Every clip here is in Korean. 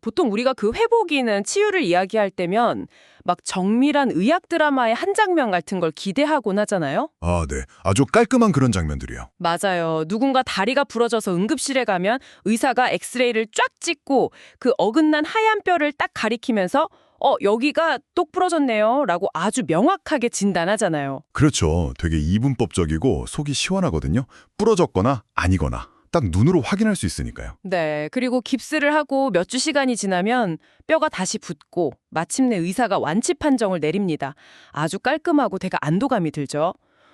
보통 우리가 그 회복이나 치유를 이야기할 때면 막 정밀한 의학 드라마의 한 장면 같은 걸 기대하곤 하잖아요. 아, 네. 아주 깔끔한 그런 장면들이요. 맞아요. 누군가 다리가 부러져서 응급실에 가면 의사가 엑스레이를 쫙 찍고 그 어긋난 하얀 뼈를 딱 가리키면서 여기가 똑 부러졌네요 라고 아주 명확하게 진단하잖아요. 그렇죠. 되게 이분법적이고 속이 시원하거든요. 부러졌거나 아니거나 딱 눈으로 확인할 수 있으니까요. 네, 그리고 깁스를 하고 몇 주 시간이 지나면 뼈가 다시 붙고 마침내 의사가 완치 판정을 내립니다. 아주 깔끔하고 되게 안도감이 들죠.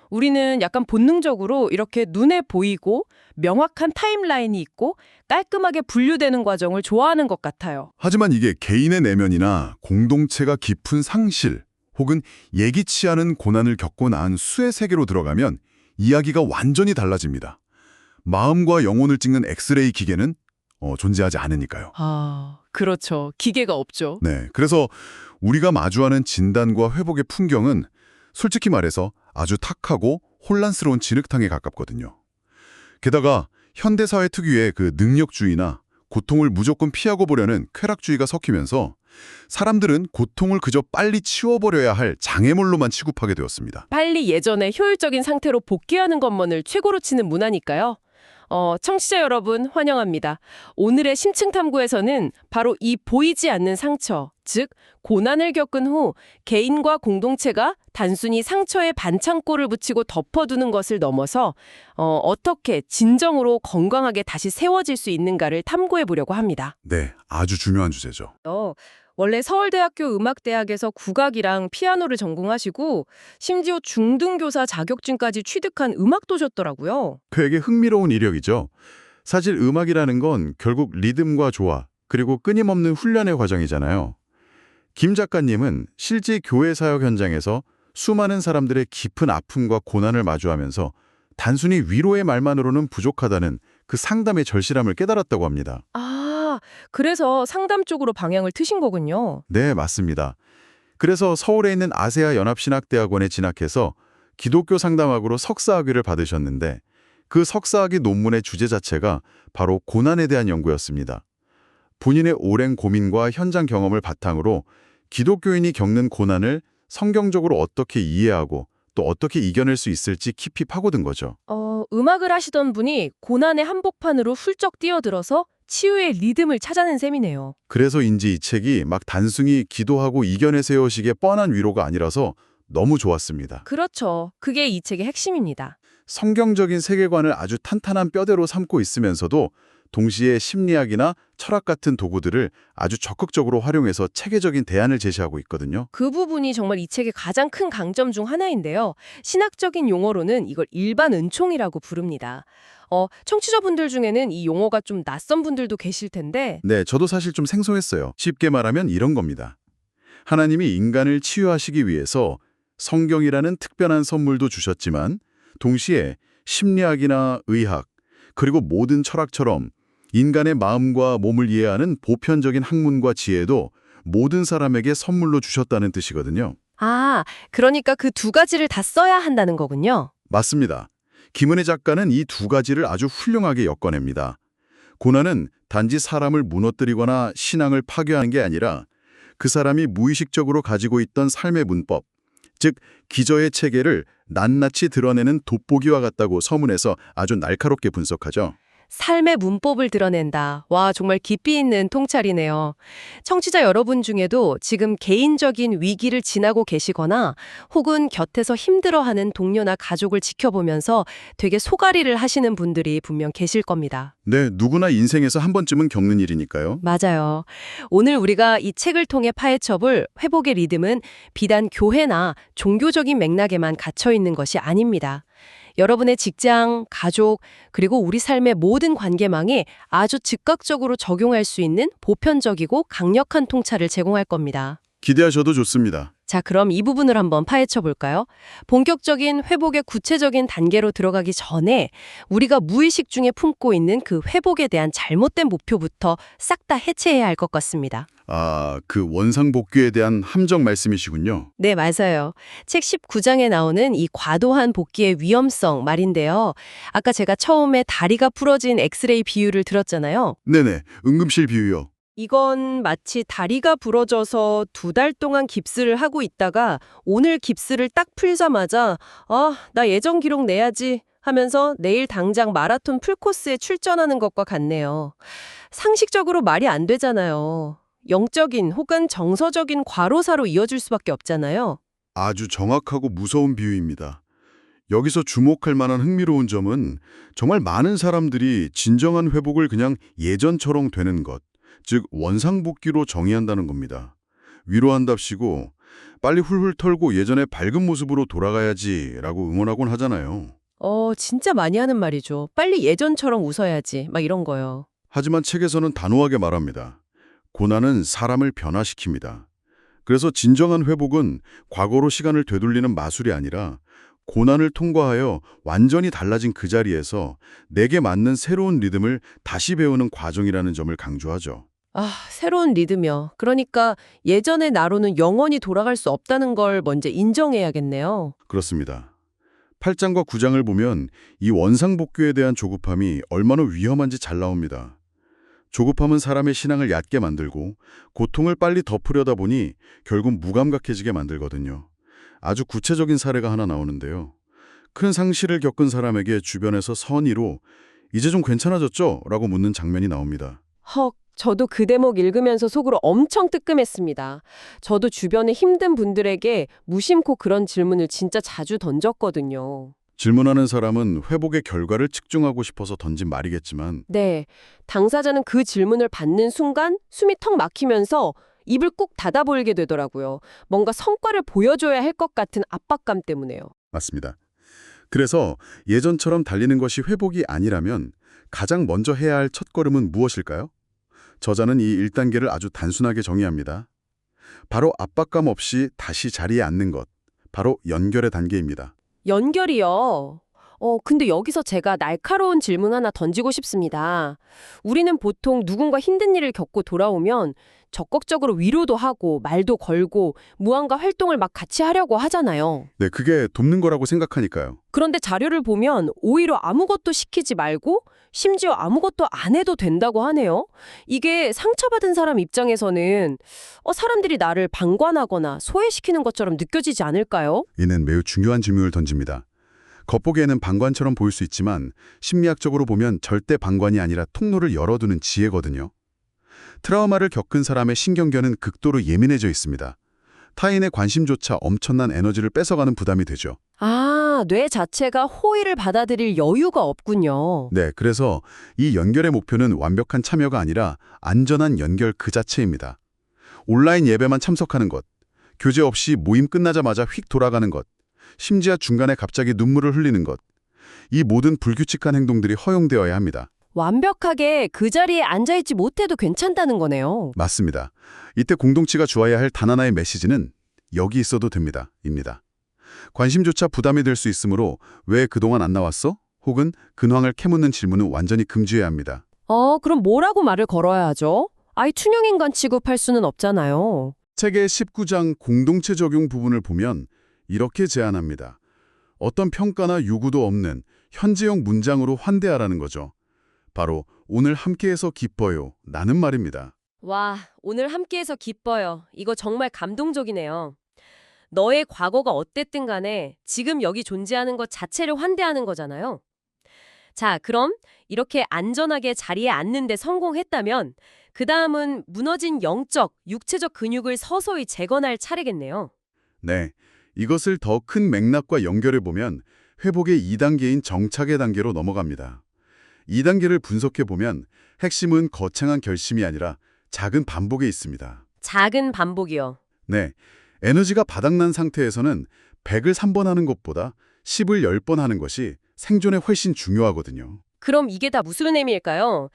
우리는 약간 본능적으로 이렇게 눈에 보이고 명확한 타임라인이 있고 깔끔하게 분류되는 과정을 좋아하는 것 같아요. 하지만 이게 개인의 내면이나 공동체가 깊은 상실 혹은 예기치 않은 고난을 겪고 난 수의 세계로 들어가면 이야기가 완전히 달라집니다. 마음과 영혼을 찍는 엑스레이 기계는 존재하지 않으니까요. 아, 그렇죠. 기계가 없죠. 네, 그래서 우리가 마주하는 진단과 회복의 풍경은 솔직히 말해서 아주 탁하고 혼란스러운 진흙탕에 가깝거든요. 게다가 현대사회 특유의 그 능력주의나 고통을 무조건 피하고 보려는 쾌락주의가 섞이면서 사람들은 고통을 그저 빨리 치워버려야 할 장애물로만 취급하게 되었습니다. 빨리 예전의 효율적인 상태로 복귀하는 것만을 최고로 치는 문화니까요. 청취자 여러분 환영합니다. 오늘의 심층탐구에서는 바로 이 보이지 않는 상처, 즉 고난을 겪은 후 개인과 공동체가 단순히 상처에 반창고를 붙이고 덮어두는 것을 넘어서 어떻게 진정으로 건강하게 다시 세워질 수 있는가를 탐구해 보려고 합니다. 네, 아주 중요한 주제죠. 원래 서울대학교 음악대학에서 국악이랑 피아노를 전공하시고 심지어 중등교사 자격증까지 취득한 음악도셨더라고요. 되게 흥미로운 이력이죠. 사실 음악이라는 건 결국 리듬과 조화, 그리고 끊임없는 훈련의 과정이잖아요. 김 작가님은 실제 교회 사역 현장에서 수많은 사람들의 깊은 아픔과 고난을 마주하면서 단순히 위로의 말만으로는 부족하다는 그 상담의 절실함을 깨달았다고 합니다. 그래서 상담 쪽으로 방향을 트신 거군요. 네, 맞습니다. 그래서 서울에 있는 아세아 연합신학대학원에 진학해서 기독교 상담학으로 석사학위를 받으셨는데 그 석사학위 논문의 주제 자체가 바로 고난에 대한 연구였습니다. 본인의 오랜 고민과 현장 경험을 바탕으로 기독교인이 겪는 고난을 성경적으로 어떻게 이해하고 또 어떻게 이겨낼 수 있을지 깊이 파고든 거죠. 음악을 하시던 분이 고난의 한복판으로 훌쩍 뛰어들어서 치유의 리듬을 찾아낸 셈이네요. 그래서인지 이 책이 막 단순히 기도하고 이겨내세요식의 뻔한 위로가 아니라서 너무 좋았습니다. 그렇죠. 그게 이 책의 핵심입니다. 성경적인 세계관을 아주 탄탄한 뼈대로 삼고 있으면서도 동시에 심리학이나 철학 같은 도구들을 아주 적극적으로 활용해서 체계적인 대안을 제시하고 있거든요. 그 부분이 정말 이 책의 가장 큰 강점 중 하나인데요. 신학적인 용어로는 이걸 일반 은총이라고 부릅니다. 청취자분들 중에는 이 용어가 좀 낯선 분들도 계실 텐데 네, 저도 사실 좀 생소했어요. 쉽게 말하면 이런 겁니다. 하나님이 인간을 치유하시기 위해서 성경이라는 특별한 선물도 주셨지만 동시에 심리학이나 의학, 그리고 모든 철학처럼 인간의 마음과 몸을 이해하는 보편적인 학문과 지혜도 모든 사람에게 선물로 주셨다는 뜻이거든요. 그러니까 그 두 가지를 다 써야 한다는 거군요. 맞습니다. 김은혜 작가는 이 두 가지를 아주 훌륭하게 엮어냅니다. 고난은 단지 사람을 무너뜨리거나 신앙을 파괴하는 게 아니라 그 사람이 무의식적으로 가지고 있던 삶의 문법, 즉 기저의 체계를 낱낱이 드러내는 돋보기와 같다고 서문에서 아주 날카롭게 분석하죠. 삶의 문법을 드러낸다. 와, 정말 깊이 있는 통찰이네요. 청취자 여러분 중에도 지금 개인적인 위기를 지나고 계시거나 혹은 곁에서 힘들어하는 동료나 가족을 지켜보면서 되게 소가리를 하시는 분들이 분명 계실 겁니다. 네, 누구나 인생에서 한 번쯤은 겪는 일이니까요. 맞아요. 오늘 우리가 이 책을 통해 파헤쳐볼 회복의 리듬은 비단 교회나 종교적인 맥락에만 갇혀 있는 것이 아닙니다. 여러분의 직장, 가족, 그리고 우리 삶의 모든 관계망에 아주 즉각적으로 적용할 수 있는 보편적이고 강력한 통찰을 제공할 겁니다. 기대하셔도 좋습니다. 자, 그럼 이 부분을 한번 파헤쳐 볼까요? 본격적인 회복의 구체적인 단계로 들어가기 전에 우리가 무의식 중에 품고 있는 그 회복에 대한 잘못된 목표부터 싹 다 해체해야 할 것 같습니다. 그 원상복귀에 대한 함정 말씀이시군요. 네, 맞아요. 책 19장에 나오는 이 과도한 복귀의 위험성 말인데요. 아까 제가 처음에 다리가 부러진 엑스레이 비유를 들었잖아요. 네네, 응급실 비유요. 이건 마치 다리가 부러져서 2달 동안 깁스를 하고 있다가 오늘 깁스를 딱 풀자마자 나 예전 기록 내야지 하면서 내일 당장 마라톤 풀코스에 출전하는 것과 같네요. 상식적으로 말이 안 되잖아요. 영적인 혹은 정서적인 과로사로 이어질 수밖에 없잖아요. 아주 정확하고 무서운 비유입니다. 여기서 주목할 만한 흥미로운 점은 정말 많은 사람들이 진정한 회복을 그냥 예전처럼 되는 것, 즉 원상복귀로 정의한다는 겁니다. 위로한답시고 빨리 훌훌 털고 예전의 밝은 모습으로 돌아가야지라고 응원하곤 하잖아요. 진짜 많이 하는 말이죠. 빨리 예전처럼 웃어야지. 막 이런 거요. 하지만 책에서는 단호하게 말합니다. 고난은 사람을 변화시킵니다. 그래서 진정한 회복은 과거로 시간을 되돌리는 마술이 아니라 고난을 통과하여 완전히 달라진 그 자리에서 내게 맞는 새로운 리듬을 다시 배우는 과정이라는 점을 강조하죠. 새로운 리듬이요. 그러니까 예전의 나로는 영원히 돌아갈 수 없다는 걸 먼저 인정해야겠네요. 그렇습니다. 8장과 9장을 보면 이 원상복귀에 대한 조급함이 얼마나 위험한지 잘 나옵니다. 조급함은 사람의 신앙을 얕게 만들고 고통을 빨리 덮으려다 보니 결국 무감각해지게 만들거든요. 아주 구체적인 사례가 하나 나오는데요. 큰 상실을 겪은 사람에게 주변에서 선의로 이제 좀 괜찮아졌죠? 라고 묻는 장면이 나옵니다. 저도 그 대목 읽으면서 속으로 엄청 뜨끔했습니다. 저도 주변에 힘든 분들에게 무심코 그런 질문을 진짜 자주 던졌거든요. 질문하는 사람은 회복의 결과를 측정하고 싶어서 던진 말이겠지만 네, 당사자는 그 질문을 받는 순간 숨이 턱 막히면서 입을 꾹 닫아버리게 되더라고요. 뭔가 성과를 보여줘야 할 것 같은 압박감 때문에요. 맞습니다. 그래서 예전처럼 달리는 것이 회복이 아니라면 가장 먼저 해야 할 첫걸음은 무엇일까요? 저자는 이 1단계를 아주 단순하게 정의합니다. 바로 압박감 없이 다시 자리에 앉는 것, 바로 연결의 단계입니다. 연결이요. 근데 여기서 제가 날카로운 질문 하나 던지고 싶습니다. 우리는 보통 누군가 힘든 일을 겪고 돌아오면 적극적으로 위로도 하고 말도 걸고 무언가 활동을 막 같이 하려고 하잖아요. 네, 그게 돕는 거라고 생각하니까요. 그런데 자료를 보면 오히려 아무것도 시키지 말고 심지어 아무것도 안 해도 된다고 하네요. 이게 상처받은 사람 입장에서는 사람들이 나를 방관하거나 소외시키는 것처럼 느껴지지 않을까요? 이는 매우 중요한 질문을 던집니다. 겉보기에는 방관처럼 보일 수 있지만 심리학적으로 보면 절대 방관이 아니라 통로를 열어두는 지혜거든요. 트라우마를 겪은 사람의 신경계는 극도로 예민해져 있습니다. 타인의 관심조차 엄청난 에너지를 뺏어가는 부담이 되죠. 뇌 자체가 호의를 받아들일 여유가 없군요. 네, 그래서 이 연결의 목표는 완벽한 참여가 아니라 안전한 연결 그 자체입니다. 온라인 예배만 참석하는 것, 교제 없이 모임 끝나자마자 휙 돌아가는 것, 심지어 중간에 갑자기 눈물을 흘리는 것, 이 모든 불규칙한 행동들이 허용되어야 합니다. 완벽하게 그 자리에 앉아있지 못해도 괜찮다는 거네요. 맞습니다. 이때 공동체가 주어야 할 단 하나의 메시지는 여기 있어도 됩니다. 입니다. 관심조차 부담이 될 수 있으므로 왜 그동안 안 나왔어? 혹은 근황을 캐묻는 질문은 완전히 금지해야 합니다. 그럼 뭐라고 말을 걸어야 하죠? 아이 춘향인간 취급할 수는 없잖아요. 책의 19장 공동체 적용 부분을 보면 이렇게 제안합니다. 어떤 평가나 요구도 없는 현재형 문장으로 환대하라는 거죠. 바로 오늘 함께해서 기뻐요. 라는 말입니다. 와, 오늘 함께해서 기뻐요. 이거 정말 감동적이네요. 너의 과거가 어땠든 간에 지금 여기 존재하는 것 자체를 환대하는 거잖아요. 자, 그럼 이렇게 안전하게 자리에 앉는 데 성공했다면 그 다음은 무너진 영적, 육체적 근육을 서서히 재건할 차례겠네요. 네, 이것을 더 큰 맥락과 연결해 보면 회복의 2단계인 정착의 단계로 넘어갑니다. 2단계를 분석해 보면 핵심은 거창한 결심이 아니라 작은 반복에 있습니다. 작은 반복이요. 네, 에너지가 바닥난 상태에서는 100을 3번 하는 것보다 10을 10번 하는 것이 생존에 훨씬 중요하거든요. 그럼 이게 다 무슨 의미일까요?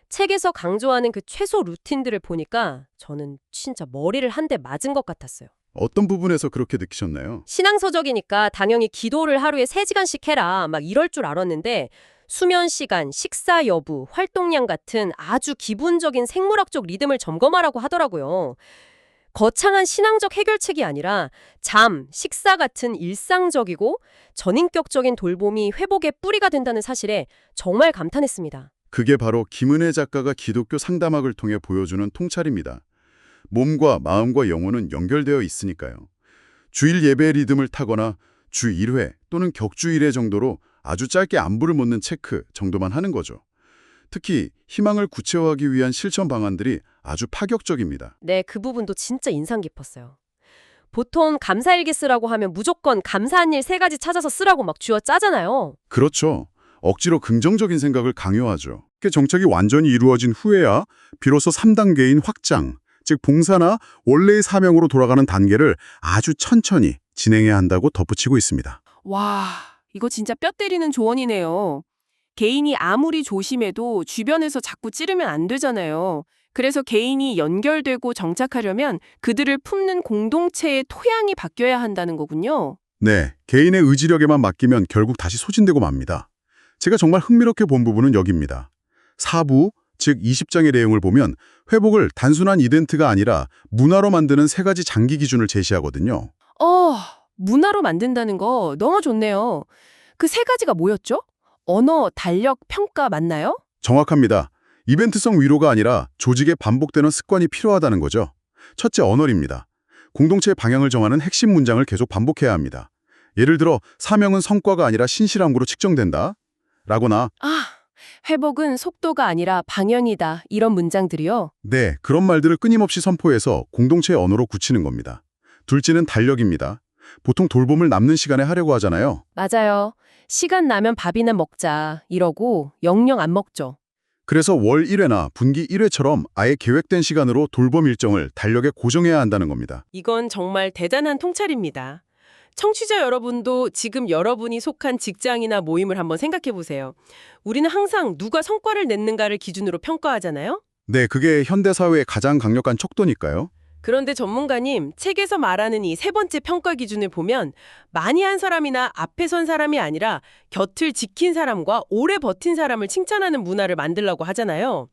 책에서 강조하는 그 최소 루틴들을 보니까 저는 진짜 머리를 한 대 맞은 것 같았어요. 어떤 부분에서 그렇게 느끼셨나요? 신앙서적이니까 당연히 기도를 하루에 3시간씩 해라 막 이럴 줄 알았는데 수면 시간, 식사 여부, 활동량 같은 아주 기본적인 생물학적 리듬을 점검하라고 하더라고요. 거창한 신앙적 해결책이 아니라 잠, 식사 같은 일상적이고 전인격적인 돌봄이 회복의 뿌리가 된다는 사실에 정말 감탄했습니다. 그게 바로 김은혜 작가가 기독교 상담학을 통해 보여주는 통찰입니다. 몸과 마음과 영혼은 연결되어 있으니까요. 주일 예배 리듬을 타거나 주 1회 또는 격주 1회 정도로 아주 짧게 안부를 묻는 체크 정도만 하는 거죠. 특히 희망을 구체화하기 위한 실천 방안들이 아주 파격적입니다. 네, 그 부분도 진짜 인상 깊었어요. 보통 감사일기 쓰라고 하면 무조건 감사한 일 3가지 찾아서 쓰라고 막 쥐어 짜잖아요. 그렇죠. 억지로 긍정적인 생각을 강요하죠. 그 정책이 완전히 이루어진 후에야 비로소 3단계인 확장, 즉 봉사나 원래의 사명으로 돌아가는 단계를 아주 천천히 진행해야 한다고 덧붙이고 있습니다. 와, 이거 진짜 뼈 때리는 조언이네요. 개인이 아무리 조심해도 주변에서 자꾸 찌르면 안 되잖아요. 그래서 개인이 연결되고 정착하려면 그들을 품는 공동체의 토양이 바뀌어야 한다는 거군요. 네, 개인의 의지력에만 맡기면 결국 다시 소진되고 맙니다. 제가 정말 흥미롭게 본 부분은 여기입니다. 4부, 즉 20장의 내용을 보면 회복을 단순한 이벤트가 아니라 문화로 만드는 3가지 장기 기준을 제시하거든요. 문화로 만든다는 거 너무 좋네요. 그 3가지가 뭐였죠? 언어, 달력, 평가 맞나요? 정확합니다. 이벤트성 위로가 아니라 조직에 반복되는 습관이 필요하다는 거죠. 첫째, 언어입니다. 공동체의 방향을 정하는 핵심 문장을 계속 반복해야 합니다. 예를 들어 사명은 성과가 아니라 신실함으로 측정된다 라거나 회복은 속도가 아니라 방향이다. 이런 문장들이요. 네, 그런 말들을 끊임없이 선포해서 공동체의 언어로 굳히는 겁니다. 둘째는 달력입니다. 보통 돌봄을 남는 시간에 하려고 하잖아요. 맞아요. 시간 나면 밥이나 먹자 이러고 영영 안 먹죠. 그래서 월 1회나 분기 1회처럼 아예 계획된 시간으로 돌봄 일정을 달력에 고정해야 한다는 겁니다. 이건 정말 대단한 통찰입니다. 청취자 여러분도 지금 여러분이 속한 직장이나 모임을 한번 생각해 보세요. 우리는 항상 누가 성과를 냈는가를 기준으로 평가하잖아요. 네, 그게 현대사회의 가장 강력한 척도니까요. 그런데 전문가님, 책에서 말하는 이 3번째 평가 기준을 보면 많이 한 사람이나 앞에 선 사람이 아니라 곁을 지킨 사람과 오래 버틴 사람을 칭찬하는 문화를 만들라고 하잖아요.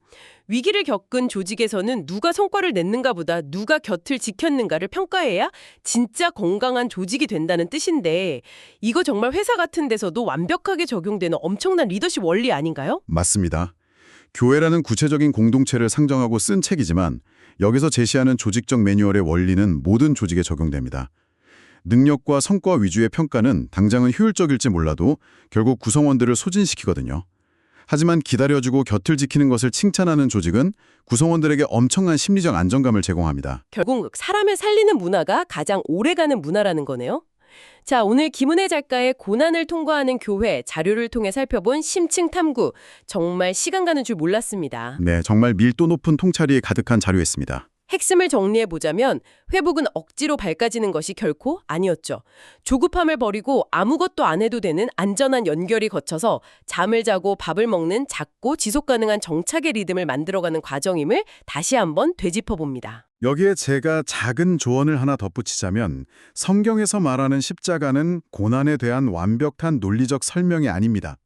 위기를 겪은 조직에서는 누가 성과를 냈는가보다 누가 곁을 지켰는가를 평가해야 진짜 건강한 조직이 된다는 뜻인데 이거 정말 회사 같은 데서도 완벽하게 적용되는 엄청난 리더십 원리 아닌가요? 맞습니다. 교회라는 구체적인 공동체를 상정하고 쓴 책이지만 여기서 제시하는 조직적 매뉴얼의 원리는 모든 조직에 적용됩니다. 능력과 성과 위주의 평가는 당장은 효율적일지 몰라도 결국 구성원들을 소진시키거든요. 하지만 기다려주고 곁을 지키는 것을 칭찬하는 조직은 구성원들에게 엄청난 심리적 안정감을 제공합니다. 결국 사람을 살리는 문화가 가장 오래가는 문화라는 거네요. 자, 오늘 김은혜 작가의 고난을 통과하는 교회 자료를 통해 살펴본 심층 탐구. 정말 시간 가는 줄 몰랐습니다. 네, 정말 밀도 높은 통찰이 가득한 자료였습니다. 핵심을 정리해보자면 회복은 억지로 밟아지는 것이 결코 아니었죠. 조급함을 버리고 아무것도 안 해도 되는 안전한 연결이 거쳐서 잠을 자고 밥을 먹는 작고 지속 가능한 정착의 리듬을 만들어가는 과정임을 다시 한번 되짚어봅니다. 여기에 제가 작은 조언을 하나 덧붙이자면 성경에서 말하는 십자가는 고난에 대한 완벽한 논리적 설명이 아닙니다.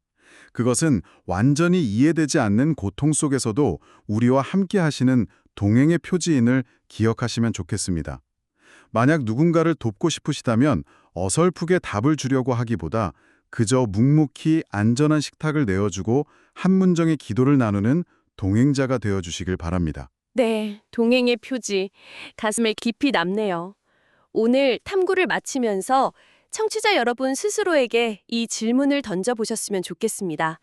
그것은 완전히 이해되지 않는 고통 속에서도 우리와 함께 하시는 동행의 표지인을 기억하시면 좋겠습니다. 만약 누군가를 돕고 싶으시다면 어설프게 답을 주려고 하기보다 그저 묵묵히 안전한 식탁을 내어주고 한 문정의 기도를 나누는 동행자가 되어주시길 바랍니다. 네, 동행의 표지. 가슴에 깊이 남네요. 오늘 탐구를 마치면서 청취자 여러분 스스로에게 이 질문을 던져보셨으면 좋겠습니다.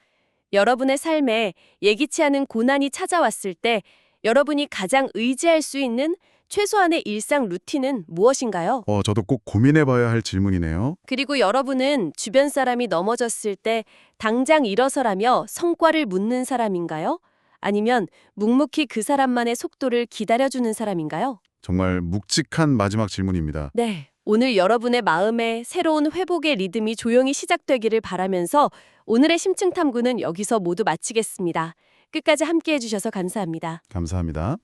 여러분의 삶에 예기치 않은 고난이 찾아왔을 때 여러분이 가장 의지할 수 있는 최소한의 일상 루틴은 무엇인가요? 저도 꼭 고민해봐야 할 질문이네요. 그리고 여러분은 주변 사람이 넘어졌을 때 당장 일어서라며 성과를 묻는 사람인가요? 아니면 묵묵히 그 사람만의 속도를 기다려주는 사람인가요? 정말 묵직한 마지막 질문입니다. 네, 오늘 여러분의 마음에 새로운 회복의 리듬이 조용히 시작되기를 바라면서 오늘의 심층 탐구는 여기서 모두 마치겠습니다. 끝까지 함께해 주셔서 감사합니다. 감사합니다.